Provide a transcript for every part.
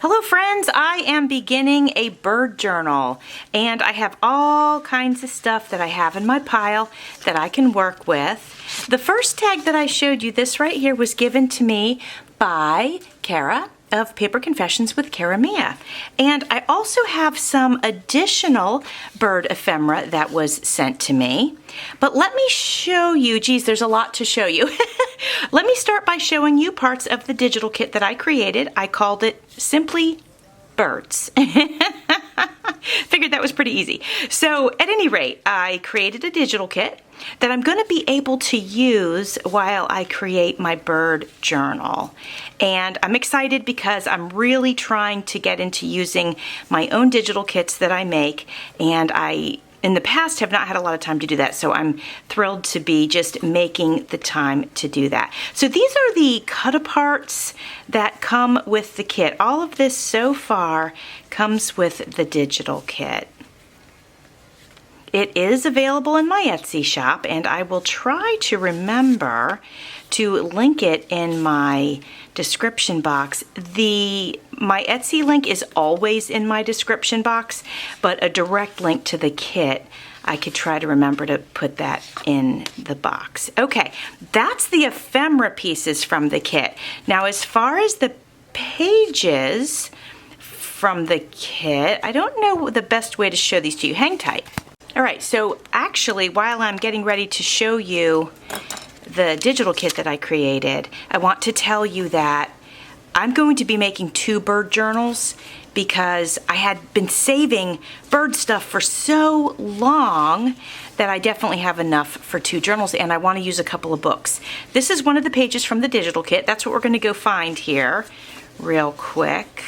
Hello friends, I am beginning a bird journal and I have all kinds of stuff that I have in my pile that I can work with. The first tag that I showed you, this right here, was given to me by Kara of Paper Confessions with Kara Mia. And I also have some additional bird ephemera that was sent to me. But let me show you, geez, there's a lot to show you. Let me start by showing you parts of the digital kit that I created. I called it simply Birds. Figured that was pretty easy. So at any rate, I created a digital kit that I'm going to be able to use while I create my bird journal. And I'm excited because I'm really trying to get into using my own digital kits that I make, and I in the past have not had a lot of time to do that, so I'm thrilled to be just making the time to do that. So these are the cut-aparts that come with the kit. All of this so far comes with the digital kit. It is available in my Etsy shop, and I will try to remember to link it in my description box. My Etsy link is always in my description box, but a direct link to the kit, I could try to remember to put that in the box. Okay, that's the ephemera pieces from the kit. Now, as far as the pages from the kit, I don't know the best way to show these to you. Hang tight. All right, so actually, while I'm getting ready to show you the digital kit that I created, I want to tell you that I'm going to be making 2 bird journals because I had been saving bird stuff for so long that I definitely have enough for 2 journals, and I want to use a couple of books. This is one of the pages from the digital kit. That's what we're going to go find here real quick.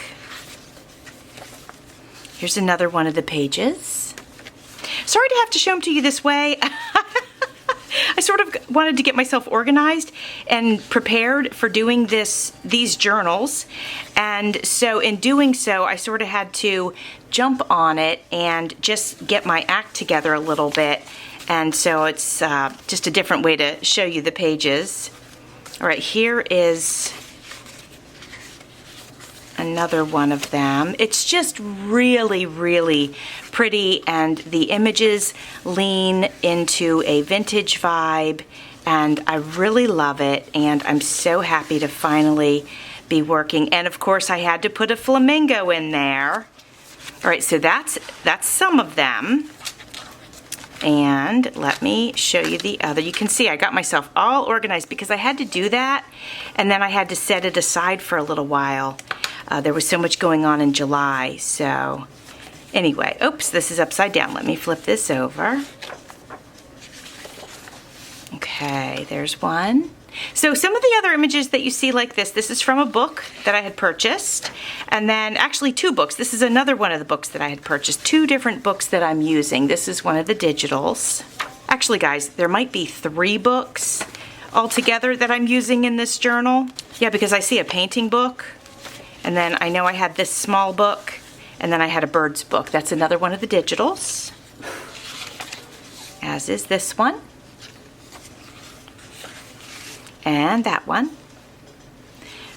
Here's another one of the pages. Sorry to have to show them to you this way. I sort of wanted to get myself organized and prepared for doing these journals, and so in doing so I sort of had to jump on it and just get my act together a little bit, and so it's just a different way to show you the pages. All right, here is another one of them. It's just really, really pretty, and the images lean into a vintage vibe, and I really love it, and I'm so happy to finally be working. And of course I had to put a flamingo in there. All right, so that's some of them. And let me show you the other. You can see I got myself all organized because I had to do that, and then I had to set it aside for a little while. There was so much going on in July, so anyway, oops, this is upside down. Let me flip this over. Okay, there's one. So some of the other images that you see like this is from a book that I had purchased, and then actually 2 books. This is another one of the books that I had purchased. 2 different books that I'm using. This is one of the digitals. Actually, guys, there might be 3 books altogether that I'm using in this journal. Yeah, because I see a painting book, and then I know I had this small book, and then I had a bird's book. That's another one of the digitals, as is this one, and that one.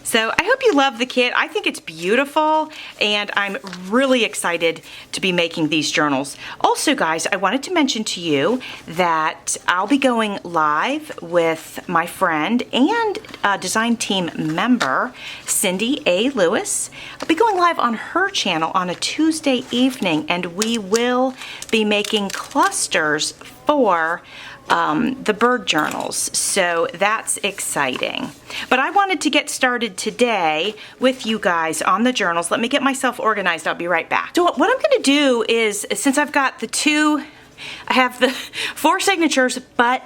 So I hope you love the kit. I think it's beautiful, and I'm really excited to be making these journals. Also, guys, I wanted to mention to you that I'll be going live with my friend and design team member, Cindy A. Lewis. I'll be going live on her channel on a Tuesday evening, and we will be making clusters for the bird journals, so that's exciting. But I wanted to get started today with you guys on the journals. Let me get myself organized. I'll be right back. So what I'm going to do is, since I've got I have the 4 signatures, but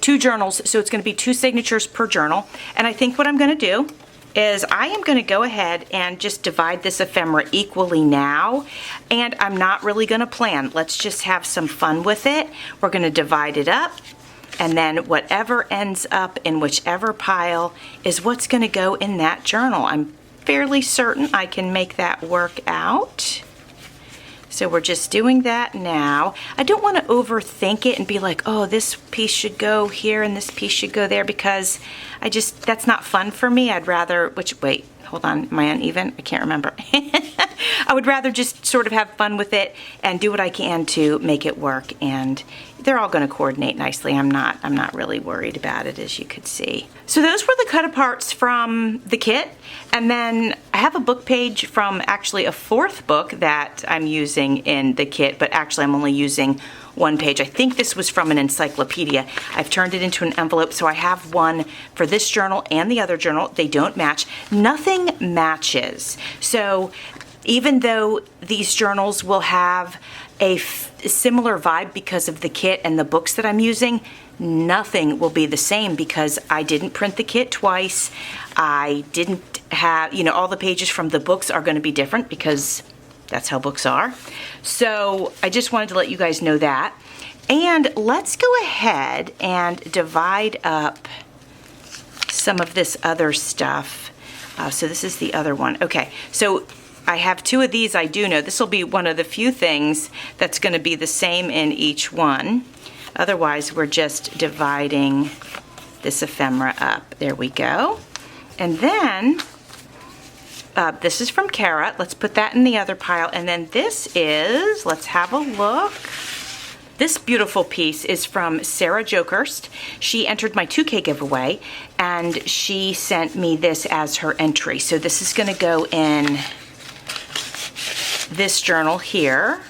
2 journals, so it's going to be 2 signatures per journal. And I think what I'm going to do is I am going to go ahead and just divide this ephemera equally now, and I'm not really going to plan. Let's just have some fun with it. We're going to divide it up, and then whatever ends up in whichever pile is what's going to go in that journal. I'm fairly certain I can make that work out. So we're just doing that now. I don't want to overthink it and be like, oh, this piece should go here and this piece should go there, because that's not fun for me. I'd rather, wait, hold on, am I uneven? I can't remember. I would rather just sort of have fun with it and do what I can to make it work, and they're all going to coordinate nicely. I'm not really worried about it, as you could see. So those were the cut aparts from the kit, and then I have a book page from actually a fourth book that I'm using in the kit, but actually I'm only using one page. I think this was from an encyclopedia. I've turned it into an envelope, so I have one for this journal and the other journal. They don't match. Nothing matches. So even though these journals will have a similar vibe because of the kit and the books that I'm using, nothing will be the same because I didn't print the kit twice. I didn't have, all the pages from the books are going to be different because that's how books are. So I just wanted to let you guys know that. And let's go ahead and divide up some of this other stuff. So this is the other one. Okay, so I have two of these. I do know this will be one of the few things that's going to be the same in each one. Otherwise, we're just dividing this ephemera up. There we go. And then this is from Kara. Let's put that in the other pile. And then this is, let's have a look. This beautiful piece is from Sarah Jokerst. She entered my 2K giveaway, and she sent me this as her entry. So this is going to go in this journal here.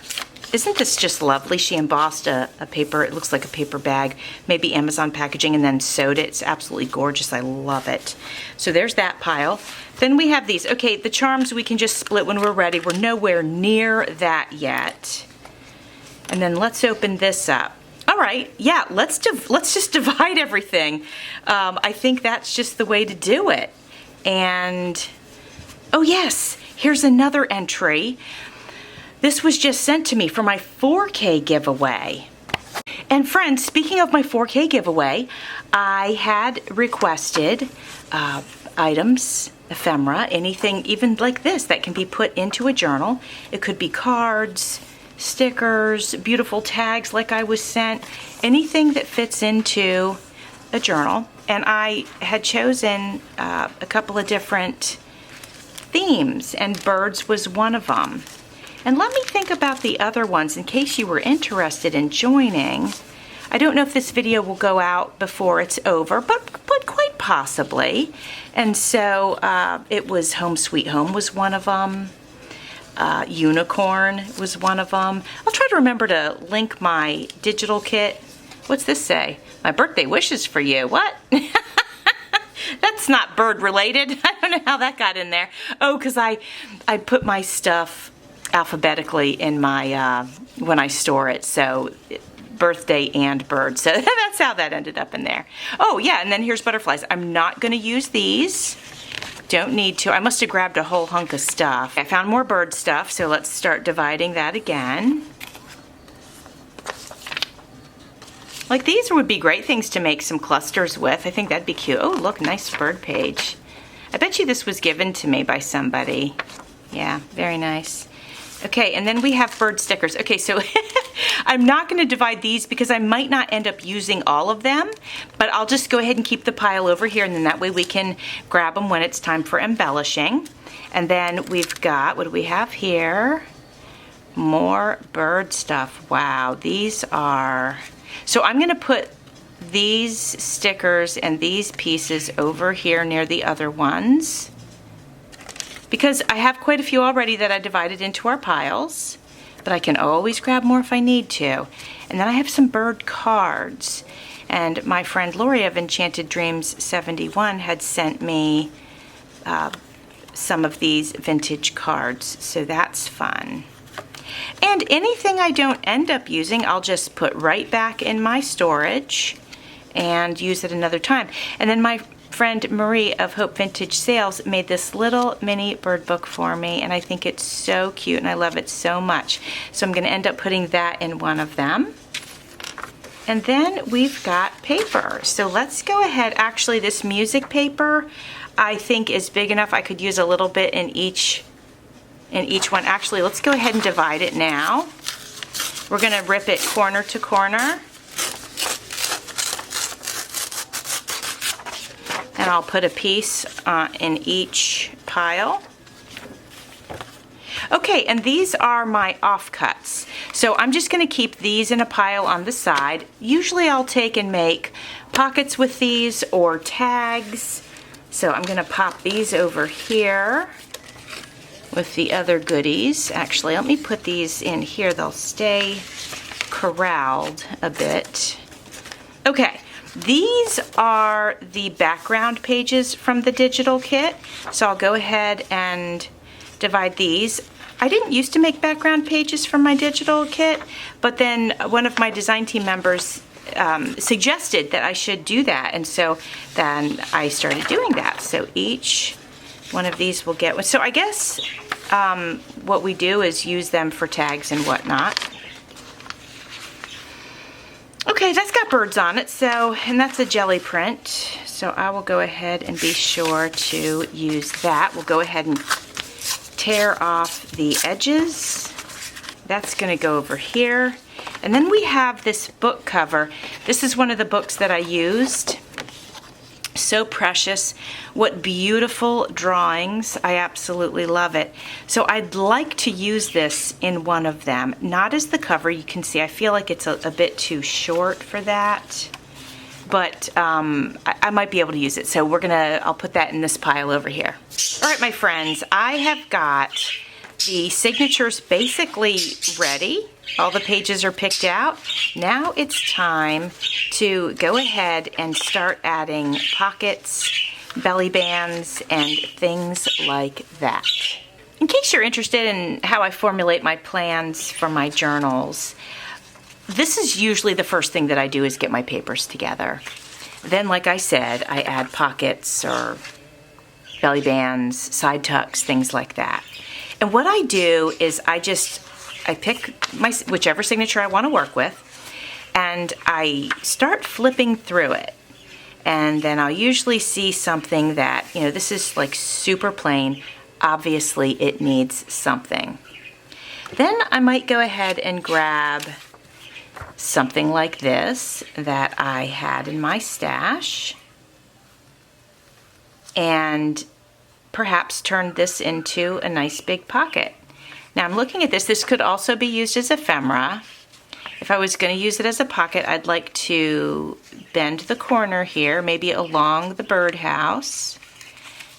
Isn't this just lovely? She embossed a paper, it looks like a paper bag, maybe Amazon packaging, and then sewed it. It's absolutely gorgeous. I love it. So there's that pile. Then we have these. Okay, the charms we can just split when we're ready. We're nowhere near that yet. And then let's open this up. All right, yeah, let's just divide everything. I think that's just the way to do it. And, oh yes, here's another entry. This was just sent to me for my 4K giveaway. And friends, speaking of my 4K giveaway, I had requested items, ephemera, anything even like this that can be put into a journal. It could be cards, stickers, beautiful tags like I was sent, anything that fits into a journal. And I had chosen a couple of different themes, and birds was one of them. And let me think about the other ones in case you were interested in joining. I don't know if this video will go out before it's over, but quite possibly. And so it was Home Sweet Home was one of them. Unicorn was one of them. I'll try to remember to link my digital kit. What's this say? My birthday wishes for you. What? That's not bird related. I don't know how that got in there. Oh, because I put my stuff alphabetically in my when I store it, so birthday and bird, so that's how that ended up in there. Oh yeah, and then here's butterflies. I'm not going to use these, don't need to. I must have grabbed a whole hunk of stuff. I found more bird stuff, so let's start dividing that again. Like these would be great things to make some clusters with. I think that'd be cute. Oh look, nice bird page. I bet you this was given to me by somebody. Yeah, very nice. Okay, and then we have bird stickers. Okay, so I'm not going to divide these because I might not end up using all of them, but I'll just go ahead and keep the pile over here, and then that way we can grab them when it's time for embellishing. And then we've got, what do we have here? More bird stuff. Wow, these are... So I'm going to put these stickers and these pieces over here near the other ones, because I have quite a few already that I divided into our piles, but I can always grab more if I need to. And then I have some bird cards, and my friend Lori of Enchanted Dreams 71 had sent me some of these vintage cards, so that's fun. And anything I don't end up using, I'll just put right back in my storage and use it another time. And then my friend Marie of Hope Vintage Sales made this little mini bird book for me, and I think it's so cute and I love it so much. So I'm going to end up putting that in one of them. And then we've got paper. So let's go ahead. Actually, this music paper I think is big enough. I could use a little bit in each one. Actually, let's go ahead and divide it now. We're going to rip it corner to corner. And I'll put a piece in each pile. Okay, and these are my offcuts. So I'm just going to keep these in a pile on the side. Usually I'll take and make pockets with these or tags. So I'm going to pop these over here with the other goodies. Actually, let me put these in here. They'll stay corralled a bit. Okay, these are the background pages from the digital kit. So I'll go ahead and divide these. I didn't used to make background pages from my digital kit, but then one of my design team members suggested that I should do that, and so then I started doing that. So each one of these will get one. So I guess what we do is use them for tags and whatnot. Okay, that's got birds on it, so, and that's a jelly print, so I will go ahead and be sure to use that. We'll go ahead and tear off the edges. That's going to go over here. And then we have this book cover. This is one of the books that I used. So precious. What beautiful drawings. I absolutely love it. So I'd like to use this in one of them. Not as the cover. You can see I feel like it's a bit too short for that. But I might be able to use it. So I'll put that in this pile over here. All right, my friends, I have got the signatures basically ready. All the pages are picked out. Now it's time to go ahead and start adding pockets, belly bands, and things like that. In case you're interested in how I formulate my plans for my journals, this is usually the first thing that I do is get my papers together. Then, like I said, I add pockets or belly bands, side tucks, things like that. And what I do is I pick whichever signature I want to work with, and I start flipping through it. And then I'll usually see something that, this is like super plain. Obviously, it needs something. Then I might go ahead and grab something like this that I had in my stash and perhaps turn this into a nice big pocket. Now I'm looking at this. This could also be used as ephemera. If I was going to use it as a pocket, I'd like to bend the corner here, maybe along the birdhouse,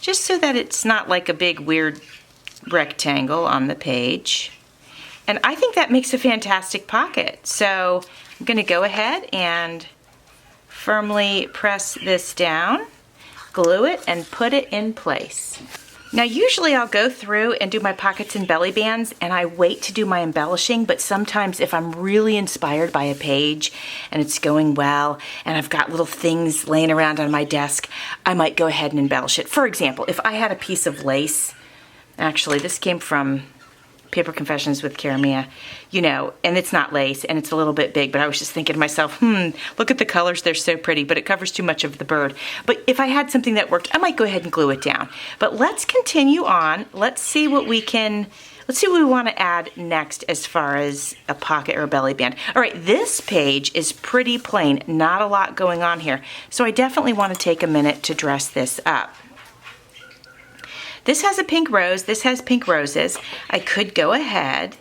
just so that it's not like a big weird rectangle on the page. And I think that makes a fantastic pocket. So I'm going to go ahead and firmly press this down, glue it, and put it in place. Now usually I'll go through and do my pockets and belly bands, and I wait to do my embellishing, but sometimes if I'm really inspired by a page and it's going well and I've got little things laying around on my desk, I might go ahead and embellish it. For example, if I had a piece of lace, actually this came from Paper Confessions with Karamia, and it's not lace and it's a little bit big, but I was just thinking to myself, look at the colors, they're so pretty, but it covers too much of the bird. But if I had something that worked, I might go ahead and glue it down. But let's continue on. Let's see what we want to add next as far as a pocket or a belly band. All right, this page is pretty plain, not a lot going on here. So I definitely want to take a minute to dress this up. This has a pink rose, this has pink roses. I could go ahead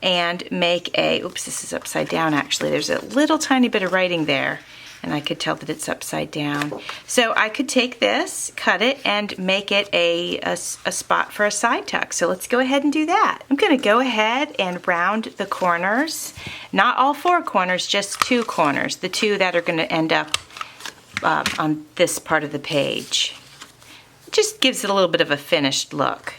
and make oops, this is upside down actually. There's a little tiny bit of writing there, and I could tell that it's upside down. So I could take this, cut it, and make it a spot for a side tuck. So let's go ahead and do that. I'm going to go ahead and round the corners. Not all 4 corners, just 2 corners. The 2 that are going to end up on this part of the page. It just gives it a little bit of a finished look.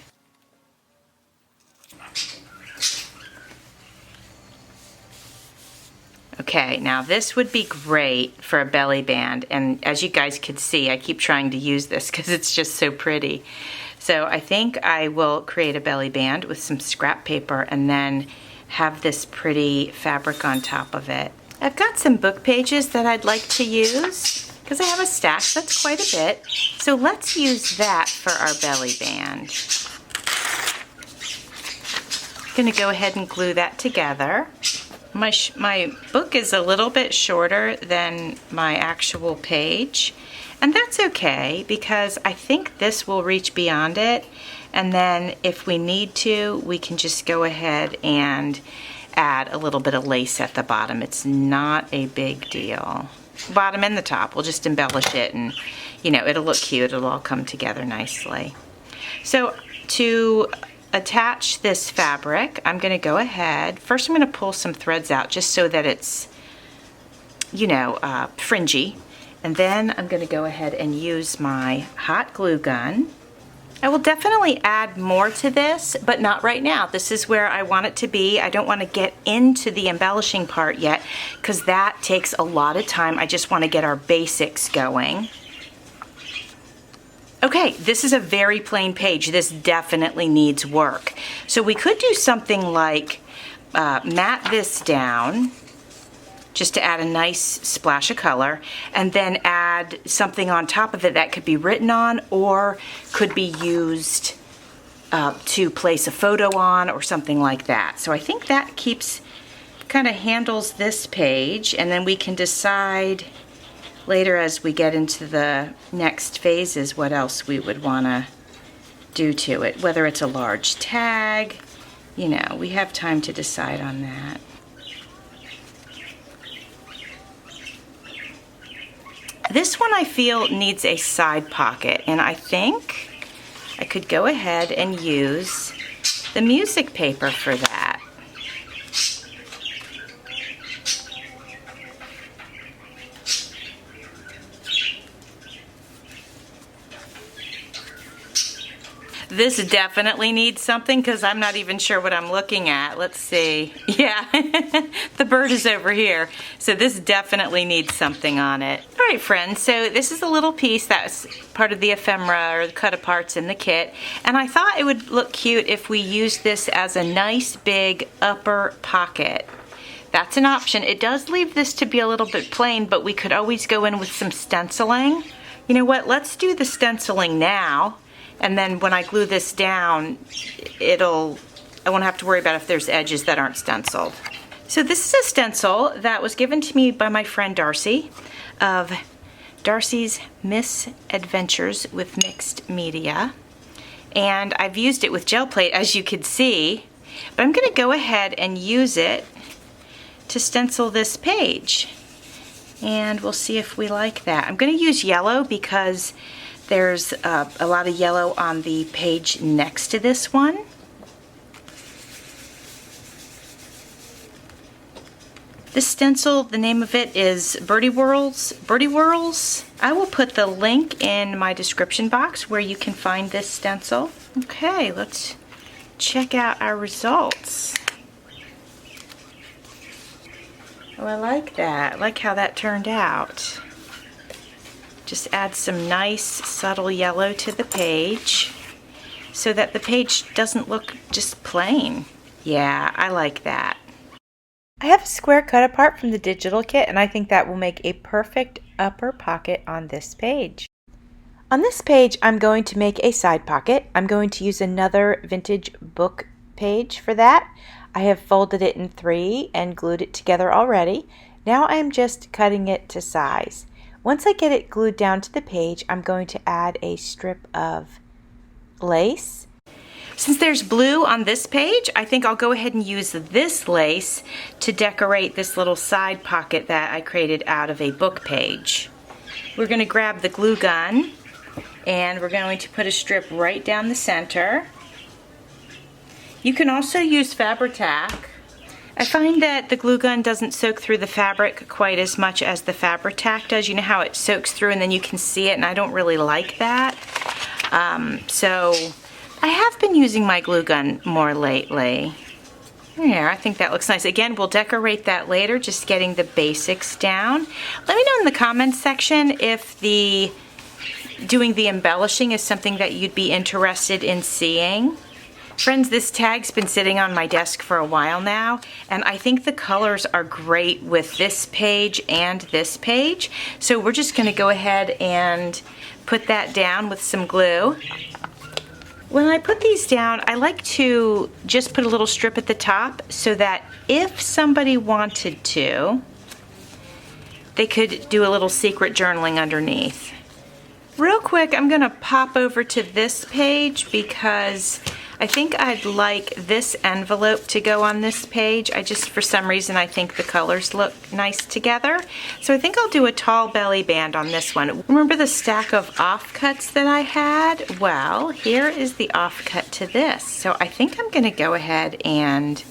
Okay, now this would be great for a belly band, and as you guys could see, I keep trying to use this because it's just so pretty. So I think I will create a belly band with some scrap paper and then have this pretty fabric on top of it. I've got some book pages that I'd like to use because I have a stack, that's quite a bit. So let's use that for our belly band. I'm going to go ahead and glue that together. My book is a little bit shorter than my actual page, and that's okay because I think this will reach beyond it, And then if we need to, we can just go ahead and add a little bit of lace at the bottom. It's not a big deal. Bottom and the top, we'll just embellish it, and you know, it'll look cute. It'll all come together nicely. So to attach this fabric, I'm going to go ahead, first I'm going to pull some threads out just so that it's, you know, fringy. And then I'm going to go ahead and use my hot glue gun. I will definitely add more to this, but not right now. This is where I want it to be. I don't want to get into the embellishing part yet because that takes a lot of time. I just want to get our basics going. Okay, this is a very plain page. This definitely needs work. So we could do something like matte this down, just to add a nice splash of color, and then add something on top of it that could be written on or could be used to place a photo on or something like that. So I think that kind of handles this page, and then we can decide later as we get into the next phases what else we would want to do to it, whether it's a large tag. You know, we have time to decide on that. This one I feel needs a side pocket, and I think I could go ahead and use the music paper for that. This definitely needs something because I'm not even sure what I'm looking at. Let's see. Yeah, the bird is over here. So this definitely needs something on it. All right, friends, so this is a little piece that's part of the ephemera or the cut-aparts in the kit. And I thought it would look cute if we used this as a nice big upper pocket. That's an option. It does leave this to be a little bit plain, but we could always go in with some stenciling. You know what? Let's do the stenciling now. And then when I glue this down, I won't have to worry about if there's edges that aren't stenciled. So this is a stencil that was given to me by my friend Darcy of Darcy's Misadventures with Mixed Media. And I've used it with gel plate, as you could see, but I'm gonna go ahead and use it to stencil this page. And we'll see if we like that. I'm gonna use yellow because there's a lot of yellow on the page next to this one. This stencil, the name of it is Birdie Whirls. Birdie Whirls. I will put the link in my description box where you can find this stencil. Okay, let's check out our results. Oh, I like that. I like how that turned out. Just add some nice subtle yellow to the page so that the page doesn't look just plain. Yeah, I like that. I have a square cut apart from the digital kit, and I think that will make a perfect upper pocket on this page. On this page, I'm going to make a side pocket. I'm going to use another vintage book page for that. I have folded it in 3 and glued it together already. Now I'm just cutting it to size. Once I get it glued down to the page, I'm going to add a strip of lace. Since there's blue on this page, I think I'll go ahead and use this lace to decorate this little side pocket that I created out of a book page. We're going to grab the glue gun and we're going to put a strip right down the center. You can also use Fabri-Tac. I find that the glue gun doesn't soak through the fabric quite as much as the Fabri-Tac does. You know how it soaks through and then you can see it, and I don't really like that. So I have been using my glue gun more lately. Yeah, I think that looks nice. Again, we'll decorate that later, just getting the basics down. Let me know in the comments section if doing the embellishing is something that you'd be interested in seeing. Friends, this tag's been sitting on my desk for a while now, and I think the colors are great with this page and this page. So we're just going to go ahead and put that down with some glue. When I put these down, I like to just put a little strip at the top so that if somebody wanted to, they could do a little secret journaling underneath. Real quick, I'm gonna pop over to this page because I think I'd like this envelope to go on this page. For some reason, I think the colors look nice together. So I think I'll do a tall belly band on this one. Remember the stack of offcuts that I had? Well, here is the offcut to this. So I think I'm gonna go ahead and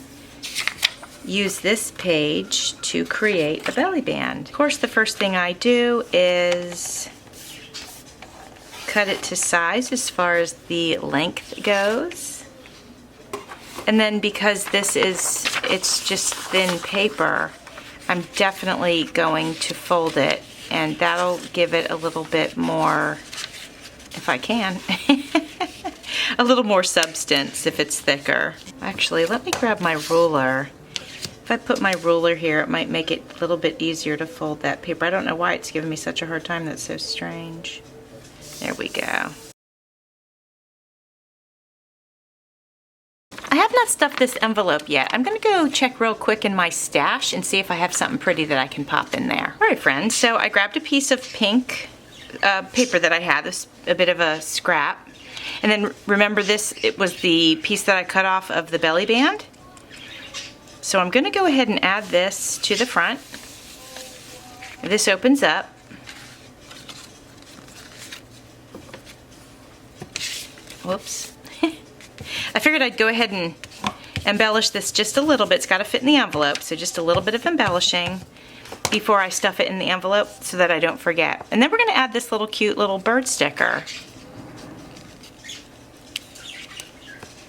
use this page to create a belly band. Of course, the first thing I do is cut it to size as far as the length goes. And then because it's just thin paper, I'm definitely going to fold it, and that'll give it a little bit more, if I can, a little more substance if it's thicker. Actually, let me grab my ruler. If I put my ruler here, it might make it a little bit easier to fold that paper. I don't know why it's giving me such a hard time. That's so strange. There we go. I have not stuffed this envelope yet. I'm gonna go check real quick in my stash and see if I have something pretty that I can pop in there. All right, friends, so I grabbed a piece of pink paper that I had, this a bit of a scrap. And then remember this, it was the piece that I cut off of the belly band. So I'm gonna go ahead and add this to the front. This opens up. Whoops. I figured I'd go ahead and embellish this just a little bit. It's got to fit in the envelope, so just a little bit of embellishing before I stuff it in the envelope so that I don't forget. And then we're going to add this little cute little bird sticker.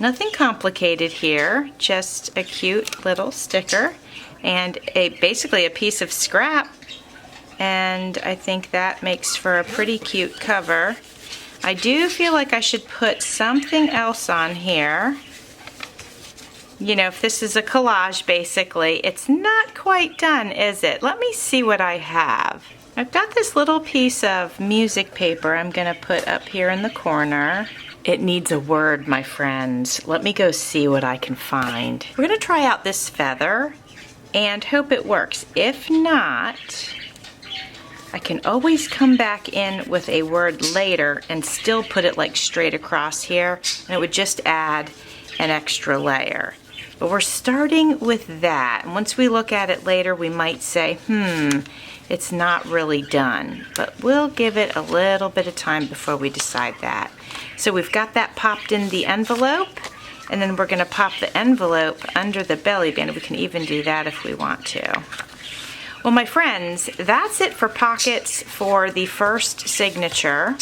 Nothing complicated here, just a cute little sticker and basically a piece of scrap. And I think that makes for a pretty cute cover. I do feel like I should put something else on here. You know, if this is a collage, basically, it's not quite done, is it? Let me see what I have. I've got this little piece of music paper I'm gonna put up here in the corner. It needs a word, my friends. Let me go see what I can find. We're gonna try out this feather and hope it works. If not, I can always come back in with a word later and still put it like straight across here, and it would just add an extra layer. But we're starting with that, and once we look at it later, we might say, it's not really done. But we'll give it a little bit of time before we decide that. So we've got that popped in the envelope, and then we're gonna pop the envelope under the belly band. We can even do that if we want to. Well, my friends, that's it for pockets for the first signature,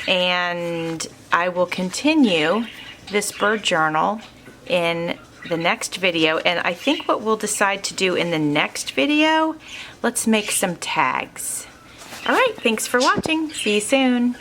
and I will continue this bird journal in the next video. And I think what we'll decide to do in the next video, let's make some tags. All right, thanks for watching. See you soon.